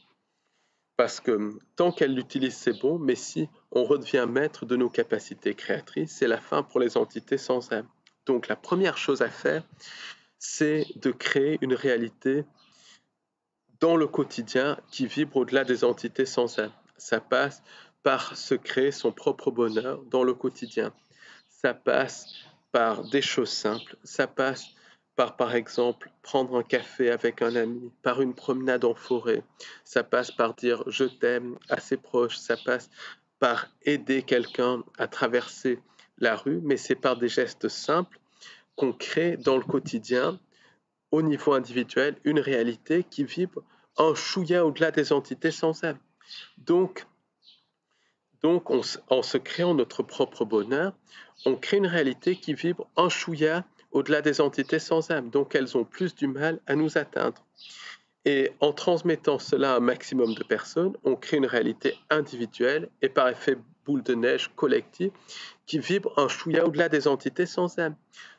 parce que tant qu'elles l'utilisent, c'est bon, mais si on redevient maître de nos capacités créatrices, c'est la fin pour les entités sans âme. Donc la première chose à faire, c'est de créer une réalité dans le quotidien qui vibre au-delà des entités sans âme. Ça passe par se créer son propre bonheur dans le quotidien. Ça passe par des choses simples. Ça passe par exemple, prendre un café avec un ami, par une promenade en forêt. Ça passe par dire je t'aime à ses proches. Ça passe par aider quelqu'un à traverser la rue, mais c'est par des gestes simples qu'on crée dans le quotidien, au niveau individuel, une réalité qui vibre un chouïa au-delà des entités sans âme. Donc en se créant notre propre bonheur, on crée une réalité qui vibre un chouïa au-delà des entités sans âme. Donc elles ont plus du mal à nous atteindre. Et en transmettant cela à un maximum de personnes, on crée une réalité individuelle et par effet boule de neige collective qui vibre un chouïa au-delà des entités sans âme.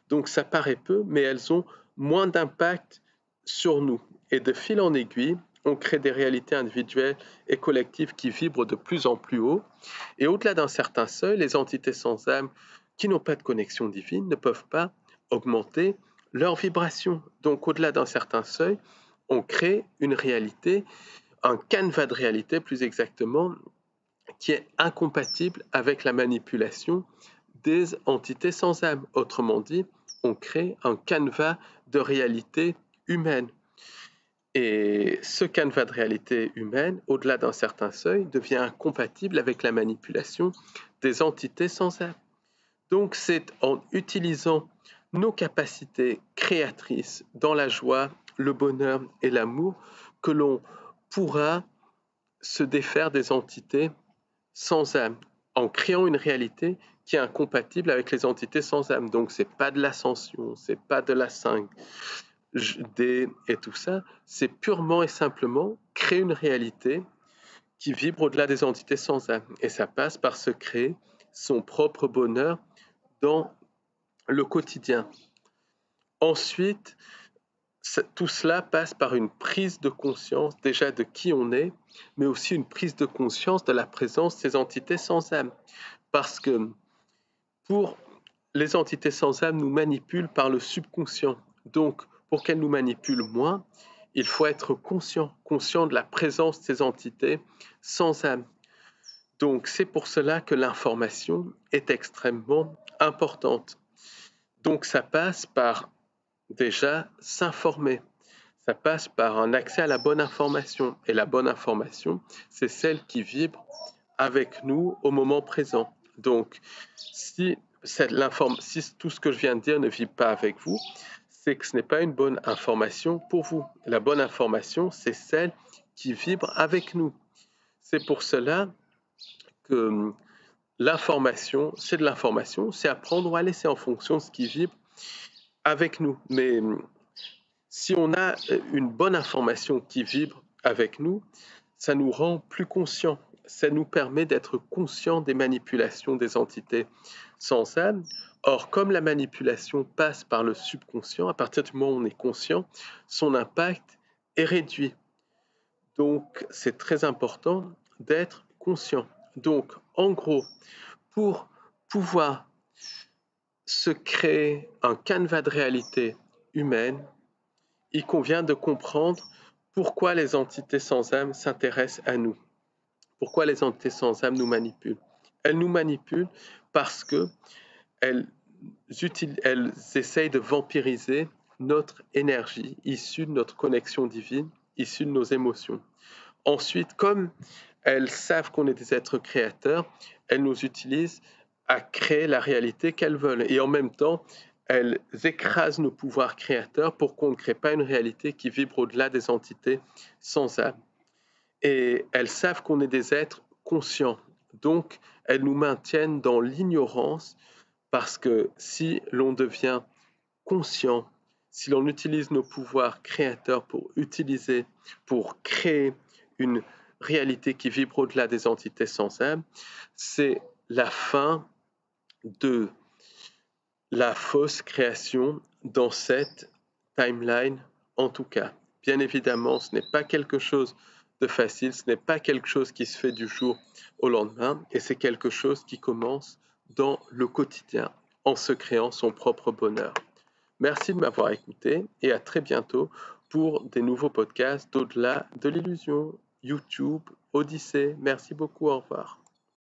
Donc ça paraît peu, mais elles ont moins d'impact sur nous. Et de fil en aiguille, on crée des réalités individuelles et collectives qui vibrent de plus en plus haut. Et au-delà d'un certain seuil, les entités sans âme qui n'ont pas de connexion divine ne peuvent pas augmenter leur vibration. Donc au-delà d'un certain seuil, on crée une réalité, un canevas de réalité plus exactement, qui est incompatible avec la manipulation des entités sans âme. Autrement dit, on crée un canevas de réalité humaine. Et ce canevas de réalité humaine, au-delà d'un certain seuil, devient incompatible avec la manipulation des entités sans âme. Donc c'est en utilisant nos capacités créatrices dans la joie, le bonheur et l'amour que l'on pourra se défaire des entités sans âme, en créant une réalité qui est incompatible avec les entités sans âme. Donc c'est pas de l'ascension, c'est pas de la 5D et tout ça, c'est purement et simplement créer une réalité qui vibre au-delà des entités sans âme. Et ça passe par se créer son propre bonheur dans le quotidien. Ensuite, tout cela passe par une prise de conscience déjà de qui on est, mais aussi une prise de conscience de la présence de ces entités sans âme. Parce que pour les entités sans âme nous manipulent par le subconscient. Donc, pour qu'elles nous manipulent moins, il faut être conscient de la présence de ces entités sans âme. Donc, c'est pour cela que l'information est extrêmement importante. Donc, ça passe par déjà s'informer. Ça passe par un accès à la bonne information. Et la bonne information, c'est celle qui vibre avec nous au moment présent. Donc, si tout ce que je viens de dire ne vibre pas avec vous, c'est que ce n'est pas une bonne information pour vous. La bonne information, c'est celle qui vibre avec nous. C'est pour cela que l'information, c'est de l'information, c'est à prendre ou à laisser en fonction de ce qui vibre avec nous. Mais si on a une bonne information qui vibre avec nous, ça nous rend plus conscients. Ça nous permet d'être conscients des manipulations des entités sans âme. Or, comme la manipulation passe par le subconscient, à partir du moment où on est conscient, son impact est réduit. Donc, c'est très important d'être conscient. Donc, en gros, pour pouvoir se créer un canevas de réalité humaine, il convient de comprendre pourquoi les entités sans âme s'intéressent à nous. Pourquoi les entités sans âme nous manipulent. Elles nous manipulent parce qu'elles essayent de vampiriser notre énergie issue de notre connexion divine, issue de nos émotions. Ensuite, comme elles savent qu'on est des êtres créateurs, elles nous utilisent à créer la réalité qu'elles veulent. Et en même temps, elles écrasent nos pouvoirs créateurs pour qu'on ne crée pas une réalité qui vibre au-delà des entités sans âme. Et elles savent qu'on est des êtres conscients. Donc, elles nous maintiennent dans l'ignorance parce que si l'on devient conscient, si l'on utilise nos pouvoirs créateurs pour créer une réalité qui vibre au-delà des entités sans âme, c'est la fin de la fausse création dans cette timeline, en tout cas. Bien évidemment, ce n'est pas quelque chose de facile, ce n'est pas quelque chose qui se fait du jour au lendemain, et c'est quelque chose qui commence dans le quotidien, en se créant son propre bonheur. Merci de m'avoir écouté et à très bientôt pour des nouveaux podcasts d'au-delà de l'illusion. YouTube, Odyssée, merci beaucoup, au revoir.